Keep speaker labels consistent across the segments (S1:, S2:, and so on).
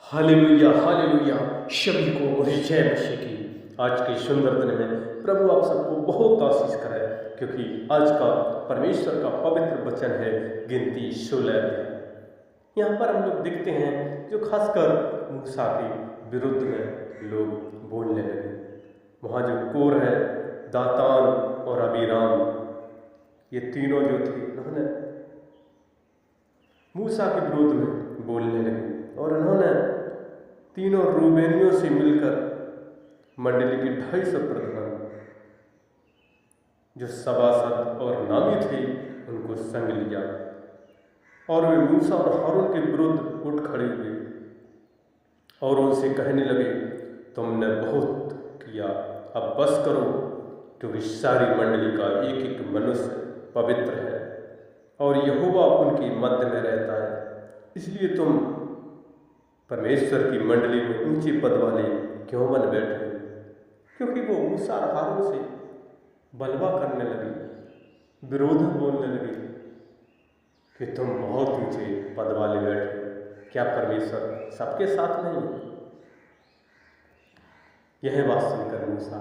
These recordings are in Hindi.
S1: Hallelujah hallelujah. सभी को मुझे जय मसीह की। आज के सुंदर दिन में प्रभु आप सबको बहुत आशीष करे, क्योंकि आज का परमेश्वर का पवित्र वचन है गिनती 16 अध्याय। यहाँ पर हम लोग देखते हैं जो खासकर मूसा के विरुद्ध में लोग बोलने लगे। वहाँ जो कोर है, दातान और अबीराम, ये तीनों जो थे उन्होंने मूसा के विरुद्ध में बोलने लगे और उन्होंने तीनों रूबेनियों से मिलकर मंडली के 250 प्रधान जो सभासद और नामी थे उनको संग लिया और वे मूसा और हारून के विरुद्ध उठ खड़े हुए और उनसे कहने लगे, तुमने बहुत किया, अब बस करो, क्योंकि सारी मंडली का एक एक मनुष्य पवित्र है और यहोवा उनके मध्य में रहता है। इसलिए तुम परमेश्वर की मंडली में ऊंचे पद वाले क्यों बन बैठे? क्योंकि वो मूसा और हारून से बलवा करने लगे, विरोध बोलने लगे कि तुम बहुत ऊंचे पद वाले बैठे। क्या परमेश्वर सबके साथ नहीं है? यह बात सुनकर मूसा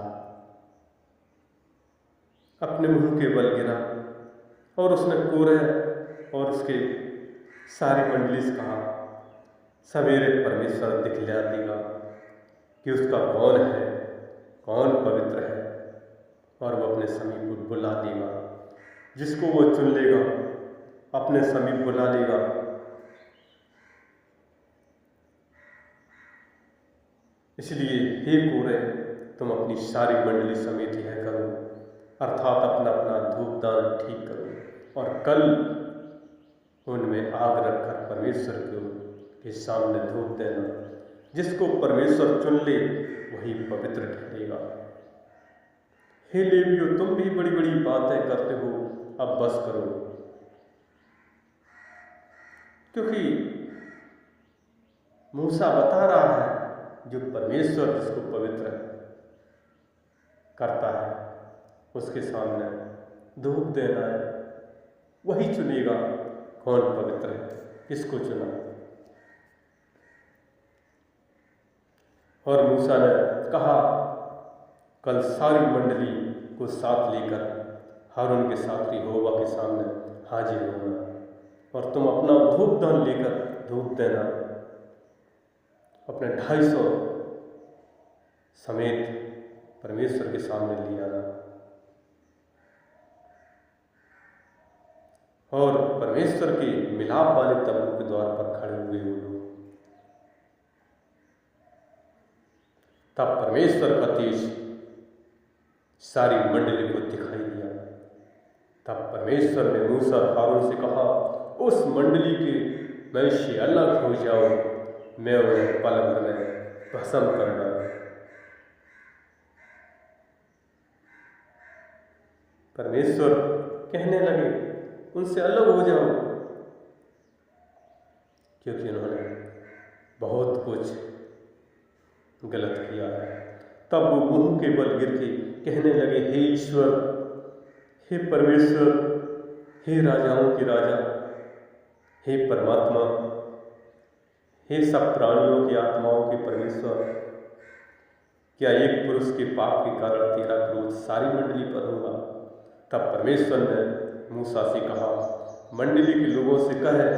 S1: अपने मुंह के बल गिरा और उसने कोरे और उसके सारी मंडली से कहा, सवेरे परमेश्वर दिखला देगा कि उसका कौन है, कौन पवित्र है, और वो अपने समीप बुला देगा। जिसको वो चुन लेगा अपने समीप बुला लेगा। इसलिए हे कोरे, तुम अपनी सारी मंडली समेत यह करो, अर्थात अपना अपना धूपदान ठीक करो और कल उनमें आग रखकर परमेश्वर के सामने धूप देना। जिसको परमेश्वर चुन ले वही पवित्र ठहरेगा। हे लेवियों, तुम भी बड़ी बड़ी बातें करते हो, अब बस करो, क्योंकि मूसा बता रहा है जो परमेश्वर जिसको पवित्र करता है उसके सामने धूप देना है, वही चुनेगा कौन पवित्र है, किसको चुना। और मूसा ने कहा, कल सारी मंडली को साथ लेकर हारून के साथ यहोवा के सामने हाजिर होना और तुम अपना धूपदान लेकर धूप देना, अपने 250 समेत परमेश्वर के सामने ले आना। और परमेश्वर के मिलाप वाले तंबू के द्वार पर खड़े हुए वो लोग। तब परमेश्वर का तेज सारी मंडली को दिखाई दिया। तब परमेश्वर ने मूसा और हारून से कहा, उस मंडली के मैं से अलग हो जाओ, मैं उन्हें पल भर में भस्म कर डालूं। परमेश्वर कहने लगे, उनसे अलग हो जाओ, क्योंकि उन्होंने बहुत कुछ गलत किया है। तब वो मुंह के बल गिर के कहने लगे, हे ईश्वर, हे परमेश्वर, हे राजाओं के राजा, हे परमात्मा, हे सब प्राणियों की आत्माओं के परमेश्वर, क्या एक पुरुष के पाप के कारण तेरा क्रोध सारी मंडली पर होगा? तब परमेश्वर ने मूसा से कहा, मंडली के लोगों से कहे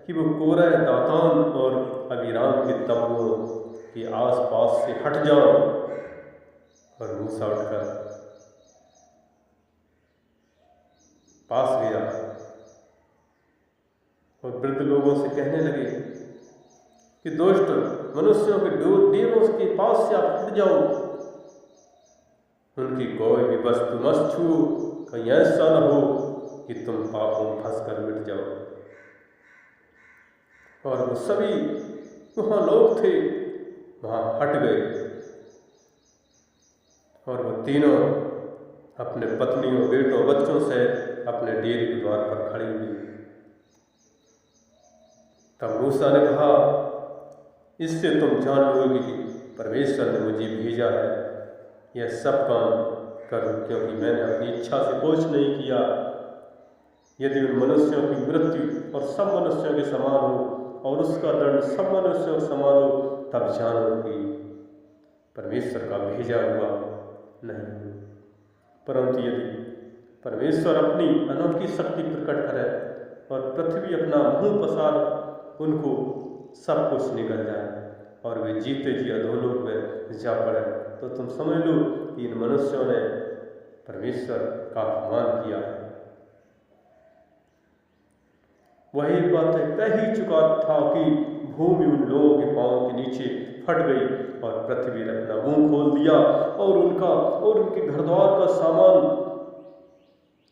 S1: कि वो कोरह, दातान और अबीराम के तंबुओं के आसपास से हट जाओ। और मूसा उठकर पास गया और वृद्ध लोगों से कहने लगे कि दुष्ट मनुष्यों के डेरों के पास से आप हट जाओ, उनकी कोई भी वस्तु मत छू, कहीं ऐसा न हो कि तुम पापों में फंस कर मिट जाओ। और वो सभी वहाँ लोग थे वहाँ हट गए और वो तीनों अपने पत्नियों, बेटों, बच्चों से अपने डेरे के द्वार पर खड़े हुए। तब मूसा ने कहा, इससे तुम जान लोगे कि परमेश्वर ने मुझे भेजा है यह सब काम करूं, क्योंकि मैंने अपनी इच्छा से कुछ नहीं किया। यदि उन मनुष्यों की मृत्यु और सब मनुष्यों के समान हो और उसका दंड सब मनुष्यों समान हो, तब जानो कि परमेश्वर का भेजा हुआ नहीं हूँ। परंतु यदि परमेश्वर अपनी अनोखी शक्ति प्रकट करे और पृथ्वी अपना मुंह पसार उनको सब कुछ निकल जाए और वे जीते जी अधोलोक में जा पड़े, तो तुम समझ लो कि इन मनुष्यों ने परमेश्वर का अपमान किया है। वही बात कह ही चुका था कि भूमि उन लोगों के पांव के नीचे फट गई और पृथ्वी ने अपना मुंह खोल दिया और उनका और उनके घरद्वार का सामान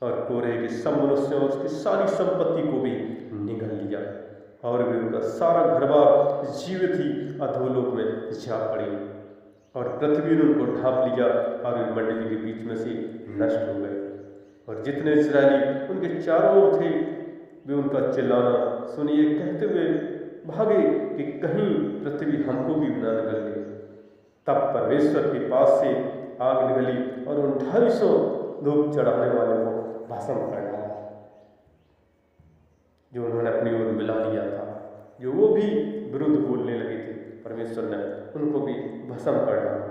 S1: और कोरे के सब मनुष्यों और उसकी सारी संपत्ति को भी निगल लिया और वे उनका सारा घरबार जीवित ही अधोलोक में जा पड़े और पृथ्वी ने उनको ढांप लिया और वे मंडली के बीच में से नष्ट हो गए। और जितने इस्राएली उनके चारों ओर थे वे उनका चिल्लाना सुनिए कहते हुए भागे कि कहीं पृथ्वी हमको भी न निगल ले। तब परमेश्वर के पास से आग निकली और उन 250 धूप चढ़ाने वाले को भस्म कर डाला, जो उन्होंने अपनी ओर मिला लिया था, जो वो भी विरुद्ध बोलने लगे थे। परमेश्वर ने उनको भी भस्म कर डाला।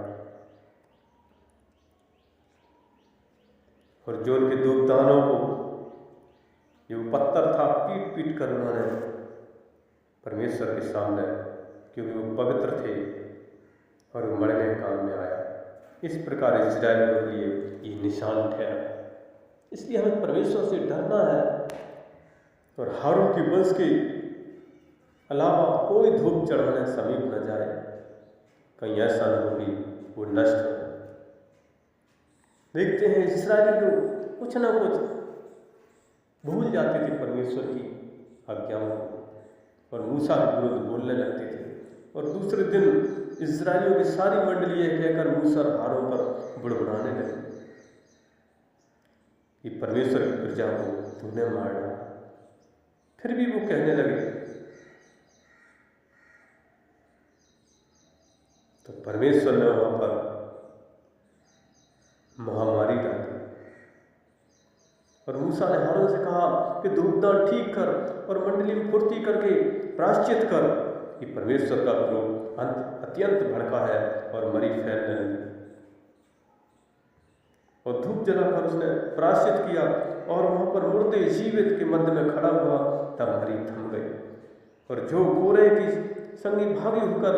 S1: और जो उनके धूपदानों को जो पत्थर था पीट पीट कर उन्होंने परमेश्वर के सामने, क्योंकि वो पवित्र थे और वो मरने काम में आया। इस प्रकार इस्राएलियों के लिए ये निशान ठहरा। इसलिए हमें परमेश्वर से डरना है और हारून के वंश के अलावा कोई धूप चढ़ाने समीप न जाए, कहीं ऐसा न हो कि वो नष्ट हो। देखते हैं इस्राएली लोग कुछ ना कुछ भूल जाते थे परमेश्वर की आज्ञाओं को और मूसा के विरुद्ध बोलने लगते थे। और दूसरे दिन इस्राएलियों की सारी मंडली यह कहकर मूसा और हारून पर बुड़बुड़ाने लगे कि परमेश्वर की प्रजा को तूने मार डाला। फिर भी वो कहने लगे तो परमेश्वर ने वहां पर महामारी डाली और मूसा ने हारून से कहा कि धूपदान ठीक कर और मंडली में फुर्ती करके प्रायश्चित कर कि परमेश्वर का क्रोध अत्यंत भड़का है और मरी फैलने लगी। और धूप जलाकर उसने प्रायश्चित किया और वहां पर मुर्दे जीवित के मध्य में खड़ा हुआ, तब मरी थम गई। और जो कोरे की संगी भागी होकर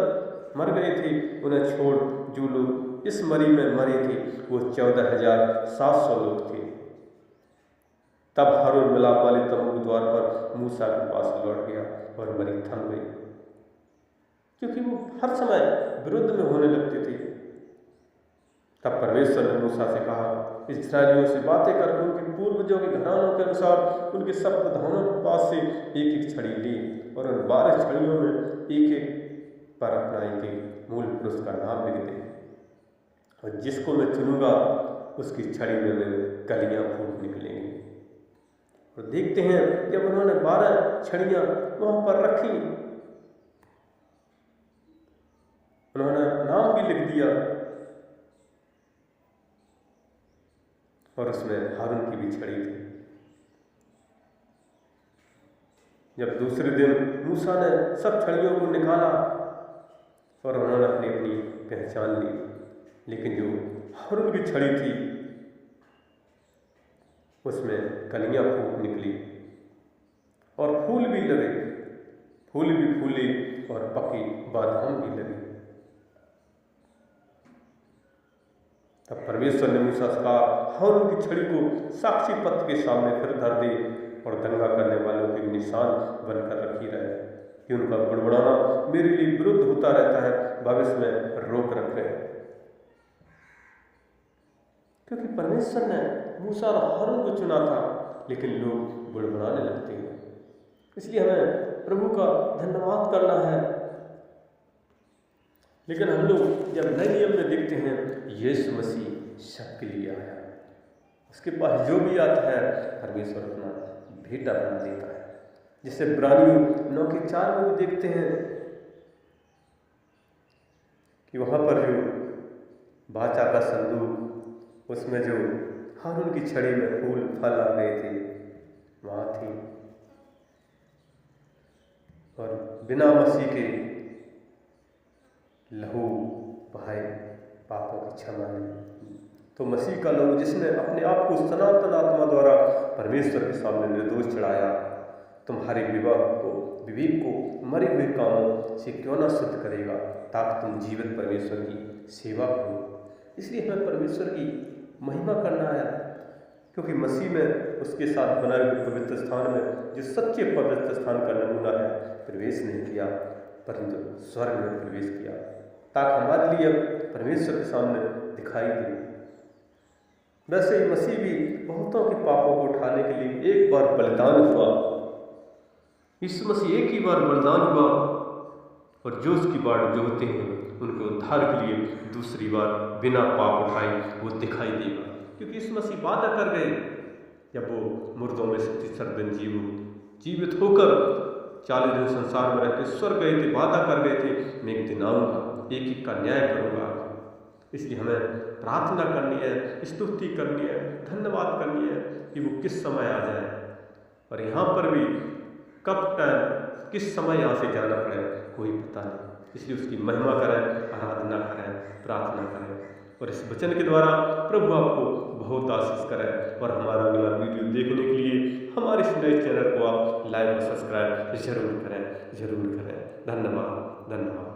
S1: मर गए थे उन्हें छोड़ जो लोग इस मरी में मरे थे वो 14,700 लोग थे। तब हारून मिलाप वाले तंबू द्वार पर मूसा के पास लौट गया और मरी थम गई, क्योंकि वो हर समय विरुद्ध में होने लगते थे। तब परमेश्वर ने मूसा से कहा, इस्राएलियों से बातें करके उनके पूर्वजों के घरानों के अनुसार उनके सब प्रधानों के पास से एक एक छड़ी ली और उन 12 छड़ियों में एक एक पर अपना एक मूल पुरुष का नाम लिख दे और जिसको मैं चुनूंगा उसकी छड़ी में वे कलियां फूट निकलेंगी। और देखते हैं जब उन्होंने 12 छड़ियां वहां पर रखी, उन्होंने नाम भी लिख दिया और उसमें हारून की भी छड़ी थी। जब दूसरे दिन मूसा ने सब छड़ियों को निकाला और उन्होंने अपनी अपनी पहचान ली, लेकिन जो हारून की छड़ी थी उसमें कलियां फूट निकली और फूल भी लगे, फूल भी फूले और पकी बादाम भी लगी। तब परमेश्वर ने मूसा से कहा, हारून की छड़ी को साक्षी पत्र के सामने फिर धर दे और दंगा करने वालों के निशान बनकर रखी रहे कि उनका बुड़बुड़ाना मेरे लिए विरुद्ध होता रहता है, भविष्य में रोक रखे। क्योंकि परमेश्वर ने मूसा और हारून को चुना था, लेकिन लोग बुड़बुड़ाने लगते हैं। इसलिए हमें प्रभु का धन्यवाद करना है। लेकिन हम लोग जब नए नियम में देखते हैं यीशु मसीह सबके लिए आया, उसके पास जो भी आता है परमेश्वर अपना भेंटा बना देता है। जिसे इब्रानियों 9:4 में भी देखते हैं कि वहां पर जो वाचा का संदूक, उसमें जो हारून की छड़ी में फूल फल आ गए थे वहां थी और बिना मसीह के लहू बहाए पापों की क्षमा नहीं। तो मसीह का लहू जिसने अपने आप को सनातन आत्मा द्वारा परमेश्वर के सामने निर्दोष चढ़ाया, तुम्हारे विवेक को मरे हुए कामों से क्यों ना शुद्ध करेगा, ताकि तुम जीवित परमेश्वर की सेवा करो। इसलिए हमें परमेश्वर की महिमा करना है, क्योंकि मसीह में उसके साथ बनाए हुए पवित्र स्थान में जो सच्चे पवित्र स्थान का नमूना है प्रवेश नहीं किया, परंतु स्वर्ग में प्रवेश किया, ताकि हमारे लिए परमेश्वर के सामने दिखाई दे। वैसे ही मसीह भी बहुतों के पापों को उठाने के लिए एक बार बलिदान हुआ। यीशु मसीह एक ही बार बलिदान हुआ, और जो उसकी बाट जो होते हैं उनके उद्धार के लिए दूसरी बार बिना पाप उठाए वो दिखाई देगा। क्योंकि यीशु मसीह वादा कर गए, जब वो मुर्दों में से तीसरे दिन जीवित होकर 40 दिन संसार में रहते स्वर्ग गए थे, वादा कर गए थे मैं एक दिन आऊँगा, एक एक का न्याय करूँगा। इसलिए हमें प्रार्थना करनी है, स्तुति करनी है, धन्यवाद करनी है कि वो किस समय आ जाए, और यहाँ पर भी कब टाइम किस समय यहाँ से जाना पड़े कोई पता नहीं। इसलिए उसकी महिमा करें, आराधना करें, प्रार्थना करें, और इस वचन के द्वारा प्रभु आपको बहुत आशीष करें। और हमारा अगला वीडियो देखने के लिए हमारे इस नए चैनल को आप लाइक और सब्सक्राइब जरूर करें। धन्यवाद।